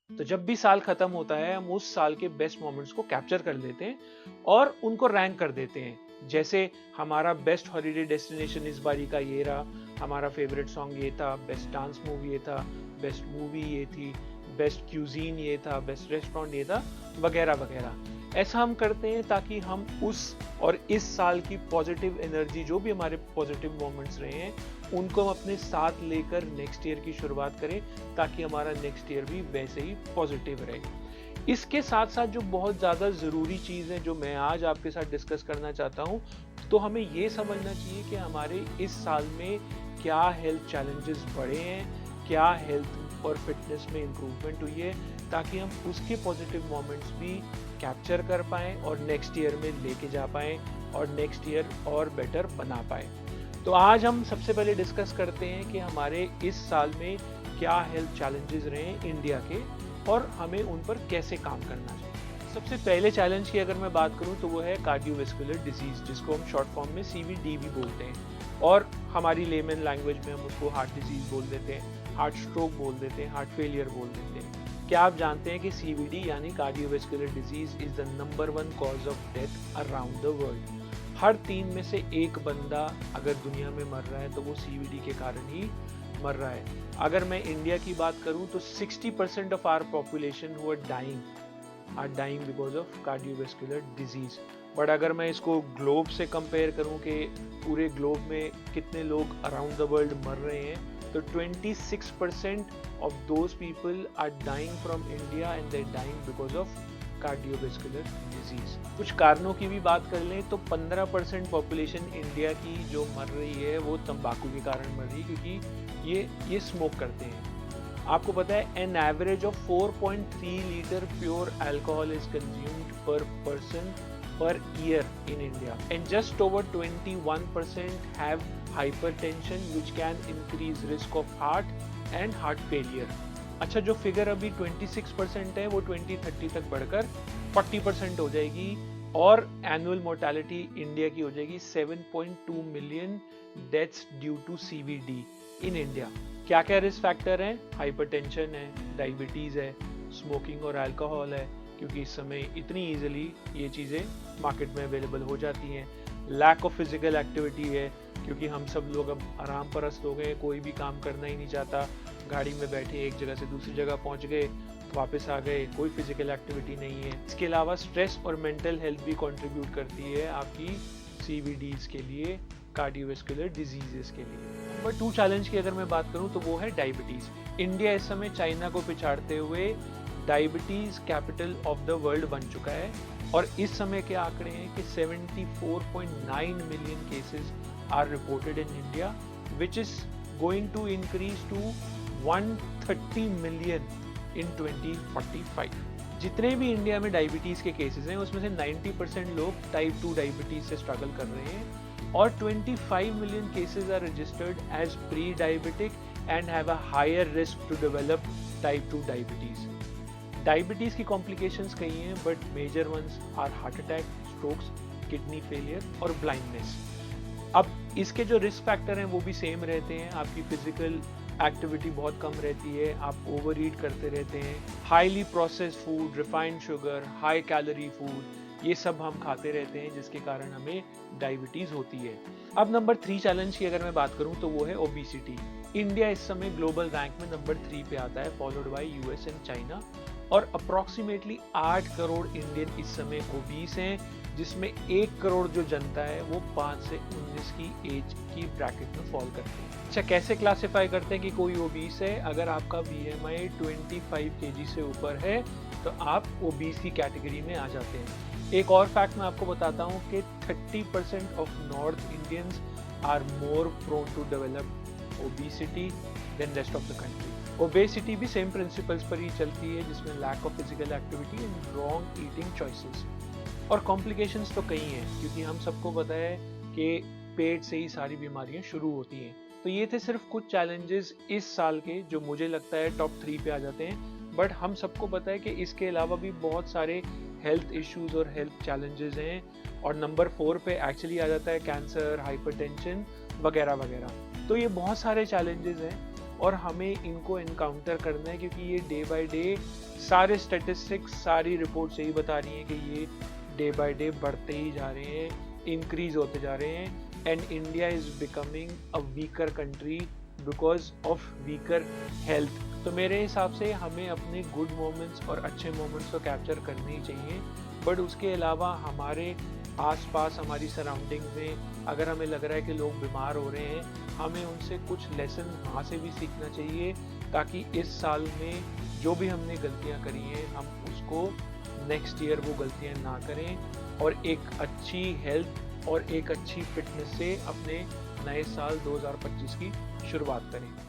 तो जब भी साल खत्म होता है हम उस साल के बेस्ट मोमेंट्स को कैप्चर कर लेते हैं और उनको रैंक कर देते हैं। जैसे हमारा बेस्ट हॉलीडे डेस्टिनेशन इस बारी का ये रहा, हमारा फेवरेट सॉन्ग ये था, बेस्ट डांस मूवी ये था, बेस्ट मूवी ये थी, बेस्ट क्यूजीन ये था, बेस्ट रेस्टोरेंट ये था, वगैरह वगैरह। ऐसा हम करते हैं ताकि हम उस और इस साल की पॉजिटिव एनर्जी, जो भी हमारे पॉजिटिव मोमेंट्स रहे हैं, उनको हम अपने साथ लेकर नेक्स्ट ईयर की शुरुआत करें, ताकि हमारा नेक्स्ट ईयर भी वैसे ही पॉजिटिव रहे। इसके साथ साथ जो बहुत ज़्यादा ज़रूरी चीज़ है जो मैं आज आपके साथ डिस्कस करना चाहता हूँ, तो हमें ये समझना चाहिए कि हमारे इस साल में क्या हेल्थ चैलेंजेस बढ़े हैं, क्या हेल्थ और फिटनेस में इम्प्रूवमेंट हुई है, ताकि हम उसके पॉजिटिव मोमेंट्स भी कैप्चर कर पाएँ और नेक्स्ट ईयर में लेके जा पाएँ और नेक्स्ट ईयर और बेटर बना पाएँ। तो आज हम सबसे पहले डिस्कस करते हैं कि हमारे इस साल में क्या हेल्थ चैलेंजेस रहे हैं इंडिया के और हमें उन पर कैसे काम करना चाहिए। सबसे पहले चैलेंज की अगर मैं बात करूं तो वो है कार्डियोवैस्कुलर डिजीज, जिसको हम शॉर्ट फॉर्म में CVD भी बोलते हैं और हमारी लेमन लैंग्वेज में हम उसको हार्ट डिजीज बोल देते हैं, हार्ट स्ट्रोक बोल देते हैं, हार्ट फेलियर बोल देते हैं। क्या आप जानते हैं कि CVD यानी cardiovascular disease is the number 1 cause of death around the world. हर 3 में से एक बंदा अगर दुनिया में मर रहा है तो वो CVD के कारण ही मर रहा है। अगर मैं इंडिया की बात करूं तो 60% of our population who are dying because of cardiovascular disease. But अगर मैं इसको ग्लोब से कंपेयर करूं कि पूरे ग्लोब में कितने लोग अराउंड द वर्ल्ड मर रहे हैं, तो 26% of those people are dying from India and they dying because of cardiovascular disease. कुछ कारणों की भी बात कर लें तो 15% पॉपुलेशन इंडिया की जो मर रही है वो तंबाकू के कारण मर रही है, क्योंकि ये स्मोक करते हैं। आपको पता है an average of 4.3 litre pure alcohol is consumed पर person per year in India, and just over 21% have hypertension which can increase risk of heart and heart failure। अच्छा, जो फिगर अभी 26% है वो 2030 तक बढ़कर 40% हो जाएगी और एनुअल मोर्टेलिटी इंडिया की हो जाएगी 7.2 million deaths due to CVD in India. क्या क्या रिस्क फैक्टर हैं? हाइपरटेंशन है, डायबिटीज है, स्मोकिंग और अल्कोहल है, क्योंकि इस समय इतनी इजीली ये चीज़ें मार्केट में अवेलेबल हो जाती हैं। लैक ऑफ फिजिकल एक्टिविटी है, क्योंकि हम सब लोग अब आराम परस्त हो गए, कोई भी काम करना ही नहीं चाहता, गाड़ी में बैठे एक जगह से दूसरी जगह पहुंच गए, वापस आ गए, कोई फिजिकल एक्टिविटी नहीं है। इसके अलावा स्ट्रेस और मेंटल हेल्थ भी कंट्रीब्यूट करती है आपकी CVDs के लिए, कार्डियोवैस्कुलर डिजीजेस के लिए। नंबर 2 चैलेंज की अगर मैं बात करूं तो वो है डायबिटीज। इंडिया इस समय चाइना को पिछाड़ते हुए diabetes capital of the world बन चुका है और इस समय के आंकड़े हैं कि 74.9 million cases are reported in India, which is going to increase to 130 million in 2045। जितने भी इंडिया में डायबिटीज के केसेस हैं उसमें से 90% लोग टाइप 2 डायबिटीज से स्ट्रगल कर रहे हैं और 25 million cases are registered as pre diabetic and have a higher risk to develop type 2 diabetes. Diabetes की कॉम्प्लिकेशंस कई हैं, but major ones are heart attack, strokes, kidney failure और ब्लाइंडनेस। अब इसके जो रिस्क फैक्टर हैं वो भी सेम रहते हैं। आपकी फिजिकल एक्टिविटी बहुत कम रहती है, आप ओवर ईट करते रहते हैं, highly processed food, refined sugar, high calorie food, ये सब हम खाते रहते हैं, जिसके कारण हमें डायबिटीज होती है। अब नंबर 3 चैलेंज की अगर मैं बात करूं तो वो है ओबेसिटी। इंडिया इस समय ग्लोबल रैंक में नंबर 3 पे आता है, followed by US and China, और अप्रॉक्सीमेटली 8 करोड़ इंडियन इस समय ओबीस हैं, जिसमें 1 करोड़ जो जनता है वो 5 से 19 की एज की ब्रैकेट में फॉल करते हैं। अच्छा, कैसे क्लासिफाई करते हैं कि कोई ओबीस है? अगर आपका BMI 25 kg से ऊपर है तो आप ओबीस की कैटेगरी में आ जाते हैं। एक और फैक्ट मैं आपको बताता हूँ कि 30% of North Indians are more prone to develop obesity than rest of the country. Obesity भी सेम प्रिंसिपल्स पर ही चलती है, जिसमें lack of physical activity and wrong eating choices. और कॉम्प्लिकेशंस तो कई हैं, क्योंकि हम सबको पता है कि पेट से ही सारी बीमारियां शुरू होती हैं। तो ये थे सिर्फ कुछ चैलेंजेस इस साल के जो मुझे लगता है टॉप 3 पे आ जाते हैं, बट हम सबको पता है कि इसके अलावा भी बहुत सारे हेल्थ इश्यूज और हेल्थ चैलेंजेस हैं, और नंबर 4 पे एक्चुअली आ जाता है कैंसर, हाइपरटेंशन वगैरह वगैरह। तो ये बहुत सारे चैलेंजेस हैं, और हमें इनको इनकाउंटर करना है, क्योंकि ये डे बाय डे सारे स्टैटिस्टिक्स, सारी रिपोर्ट्स यही बता रही हैं कि ये डे बाय डे बढ़ते ही जा रहे हैं, इंक्रीज होते जा रहे हैं, and India is becoming a weaker country because of weaker health. तो मेरे हिसाब से हमें अपने गुड मोमेंट्स और अच्छे मोमेंट्स को कैप्चर करने ही चाहिए, बट उसके अलावा हमारे आसपास, हमारी सराउंडिंग में अगर हमें लग रहा है कि लोग बीमार हो रहे हैं, हमें उनसे कुछ लेसन वहाँ से भी सीखना चाहिए, ताकि इस साल में जो भी हमने गलतियाँ करी हैं हम उसको नेक्स्ट ईयर वो गलतियाँ ना करें और एक अच्छी हेल्थ और एक अच्छी फिटनेस से अपने नए साल 2025 की शुरुआत करें।